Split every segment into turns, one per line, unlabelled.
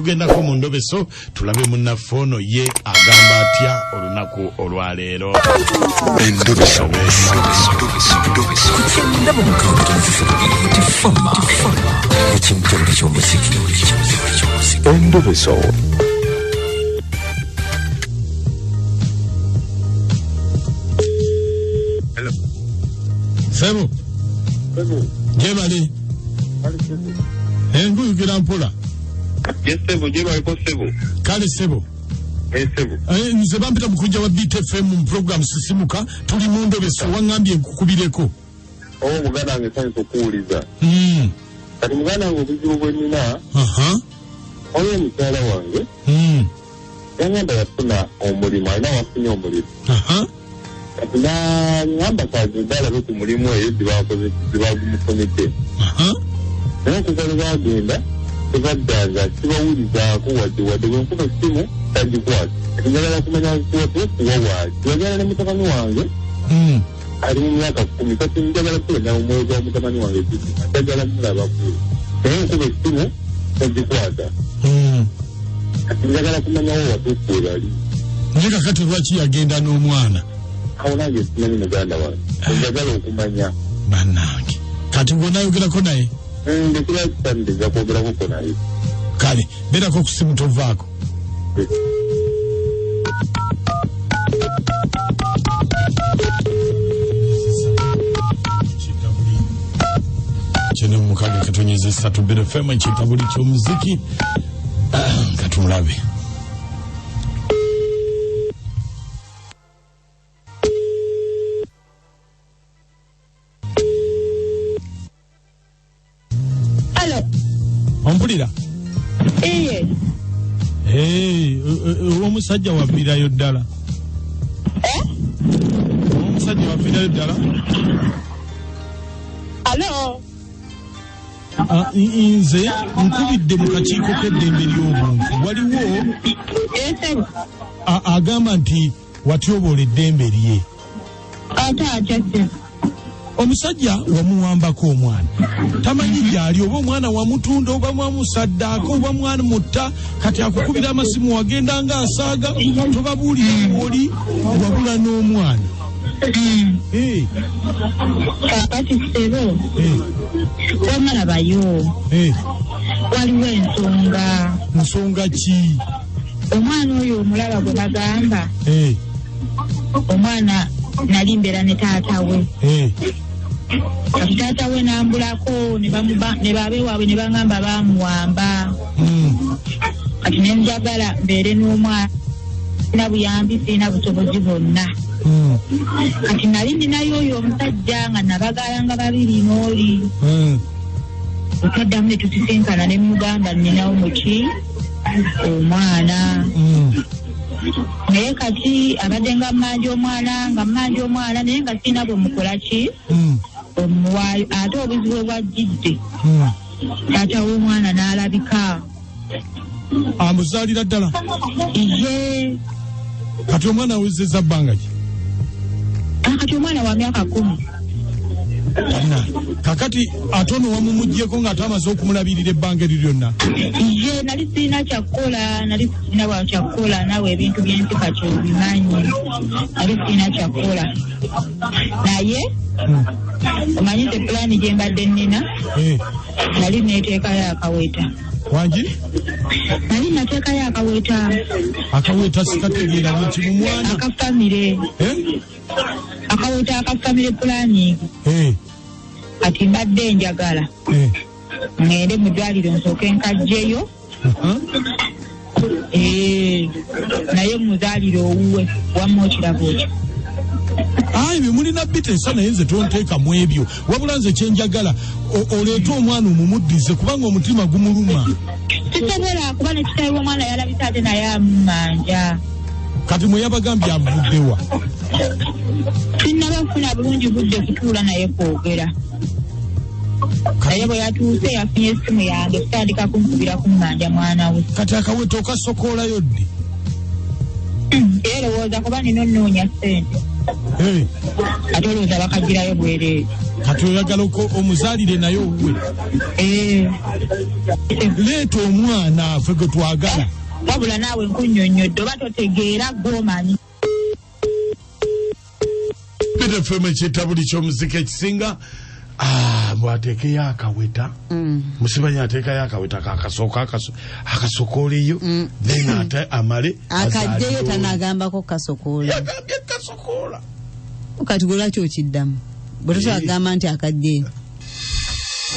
tugendako mu ndobeso tulabe munnafono ye agamba atya olunaku olwaleero.
Endobeso.
Hello. Sebo. Jebali. Nguyugira mpola.
Yes, Sebo, jebali ko Sebo.
Kale Sebo.
Sebo.
Nze bampita mukujja wa BTFM mu program sisimuka tuli mu ndobeso wangambye nkukubireko.
Muganda wange sanso kuwuliza. Kati muganda wange obuzibu bwe nnina. Oyo mukyala wange. Yangamba yafuna omulimu, alina wafunye omulimu. Kati n'angamba kagenda alabe ku mulimu eyo zibagumufunidde. Naye okuzala bagenda tebaddanga kibawulizaako wadde bwenkuba essimu tagikwata. Kati njagala kumanya kuwa waali. Twagala ne mutabani wange. Ali mu myaka 10 kati njagala kulenya omwoyo wa mutabani wange kizima. Njagala mulabako. Naye nkuba essimu tagikwata. Kati njagala kumanya wo watuufu bali.
Njega kati lwaki yagenda n'omwana?
Awo nange simanyi muganda wange. Njagala okumanya.
Bannange. Kati ng'onaayogerako naye?
Ndekira kitandika kwogerako naye.
Kale, beerako ku simu tovaako. Chene mukaga katonyeze 3 BFM chitabuli ky'omuziki katumulabe. Ompulira? Omusajja waviirayo ddala. Omusajja waviirayo ddala?
Hello.
Nze nkubidde mu kakiiko k'eddembe ly'obuntu. Waliwo agamba nti watyoboola eddembe lye. Omusajja wamuwambako omwana. Tamanyi gyali oba omwana wamutunda oba mwamusaddaako oba mwana mutta kati akukubira amasimu wagenda nga asaaga tobabuulira woli wabula n'omwana.
Kakati Sebo. Wamalabayo. Waliwo ensonga.
Nsonga ki?
Omwana oyo omulaba gwe bagamba. Omwana nali mbeera ne taata we. Kati taata we n'ambulako ne babeewaabwe ne bangamba bamuwamba. Kati ne njagala mbeere n'omwana sina buyambi sina busobozi bwonna. Kati nali ninayo oyo omusajja nga nabagala nga babiri n'oli. Otaddamu ne tusisinkana ne mugamba ninawo muki omwana. Naye kati abadde nga mmanja omwana naye nga sina bwe mukola ki omuwaayo ate obuzibu bwajjidde taata w'omwana n'alabika.
Amuzaalira ddala?
Ye.
Kati omwana awezezza bbanga ki?
Kati omwana wa myaka 10.
Kakati ate ono wamumuggyeko ng'ate amaze okumulabirira ebbanga eryo lyonna?
Ye nali sirina kyakkola, naawe ebintu by'ensi kati obimanyi. Nali sirina kyakkola. Naye omanyi nze pulaani gye mbadde nnina nali neeteekayo akaweta.
Wangi?
Nali nateekayo akaweta.
Akaweta sikategeera nti mu mwana?
Akafamire. Akaweta akafamire pulaani. Kati mbadde njagala. Ngende mu ddwaliro nsooke nkajjeyo. Naye muzaaliro owuwe wamma okirabo ekyo.
Bwe mulina biteesa naye nze tonteeka mu ebyo. Wabula nze kyenjagala oleete omwana omumuddize kubanga omutima gumuluma.
Sisobola kuba ne kitaawe w'omwana yalabise ate naye amumanja.
Kati mwe yabagambye avuddewa?
Sinnabafuna bulungi budde kutuula naye kwogera. Naye bwe yatuuse yafunye essimu yange tutandika kumukubira kumanja mwana we.
Kati akaweta okasokoolayo ddi?
Erowooza kuba nina onnoonya ssente. Ate olowooza bakagirayo bwereere.
kati oyagala omuzaalire naye owuwe. Leeta omwana ffe gwe twagala.
Wabula naawe nkunnyonnyodde oba totegeera gw'omanyi.
Bete ffe ekyetta buli ky'omuzika ekisinga bwateekeyo akaweta. Musimanyi ateekayo akaweta akasokooleyo then ate amale
akaddeyo tanagambako kasokoola.
Yagambye kasokoola.
Kati gwe lwaki okiddamu? Bwe tutagamba nti akaddeyo.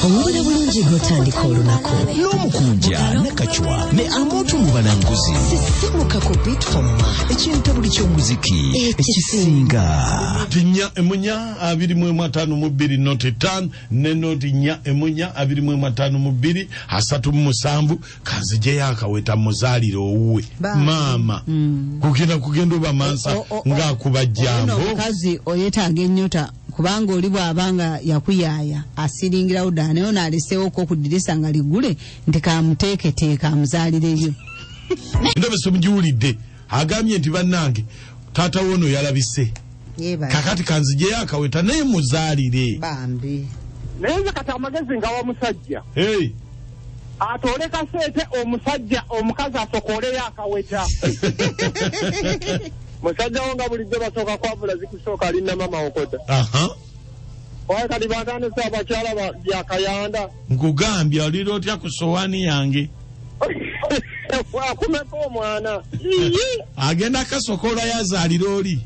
Omubala bulungi gw'otandika olunaku n'omukunja ne kacwa ne amoto mu balanguzi sisimuka ku beat for ma ekintu buli ky'omuziki ekisinga
tinya emunya 25 noti 5 ne noti nya emunya 25 37 kanzije yakaweta muzalire owuwe mama kugenda oba mansa ng'akuba jambo
omukazi oyetaaga ennyota kubanga oli bw'abanga yakuyaaya asiringirawo ddala naye ono aleseewo ko ku ddirisa nga ligule nti kamuteeketeeka amuzaalireyo.
Ndabese mugiwulidde agambye nti bannange taata wono yalabise kakati kanzijeyo akaweta naye muzaalire
bambi
naye nze kati amagezi nga wa musajja atoole kaseete omusajja omukazi asokooleyo akaweta. Musajja wo nga bulijjo basooka kwavula zikusooka alinna mama okota. Oye kati batandise abakyala byakayanda.
Nkugambye olira otya ku sowaani yange.
Wakumeko omwana.
Agenda akasokoola yazaalira oli.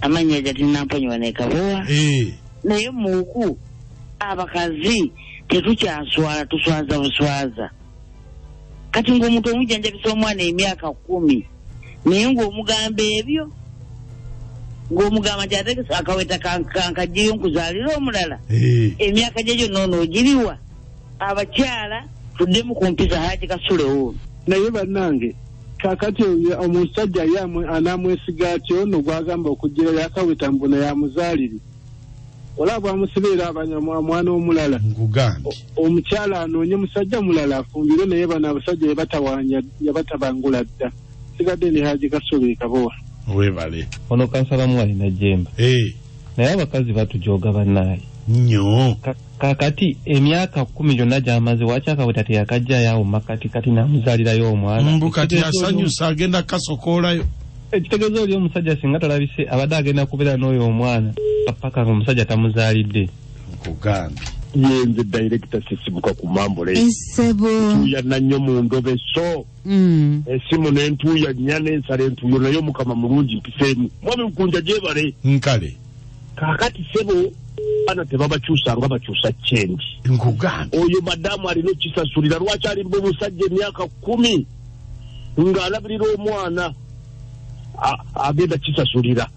Amanya jati namponywa ne Kabowa. Naye muuku abakazi tetukyaswala tuswaza buswaza. Kati ng'omuntu omujjanjabisa omwana emyaka 10 naye ng'omugamba ebyo ng'omugamba nti ategesa akaweta kankajjeyo nkuzaalira omulala emyaka gye gyonna onoogiriwa. Abakyala tuddemu ku mpisa Haji Kasule ono.
Naye bannange kakati omusajja anamwesiga atyo ono gwagamba okuggirayo akaweta mbona yamuzaalire olaba amusibeera mwana omulala omukyala anoonye musajja mulala afumbire naye bano abasajja yabatabangula dda sigadde ne Haji Kasule Kabowa.
Webale
ono kansala mwali na jemba naye abakazi batujooga bannaye
nnyo
kakati emyaka 10 gyonna gyamaze waki akaweta teyakajjayo awo makati kati namuzaalirayo omwana
mbu kati asanyusa agenda kasokoolayo.
Ekitegeeza oli omusajja singa talabise abadde agenda kubeera n'oyo omwana paka omusajja tamuzaalidde.
Nkugambye
yenze director sisibuka ku mambule
esebo
tuya nnyo mu ndobe so esimu n'entuya nnya n'ensala entuyo nayo mukama mulungi mpiseemu mwami nkunja gyebale
nkale
kakati sebo ana tebabakyusa nga bakyusa kyendi.
Nkugambye
oyo madamu alina okisasulira lwaki alimba omusajja emyaka 10 ng'alabirira omwana agenda kisasulira.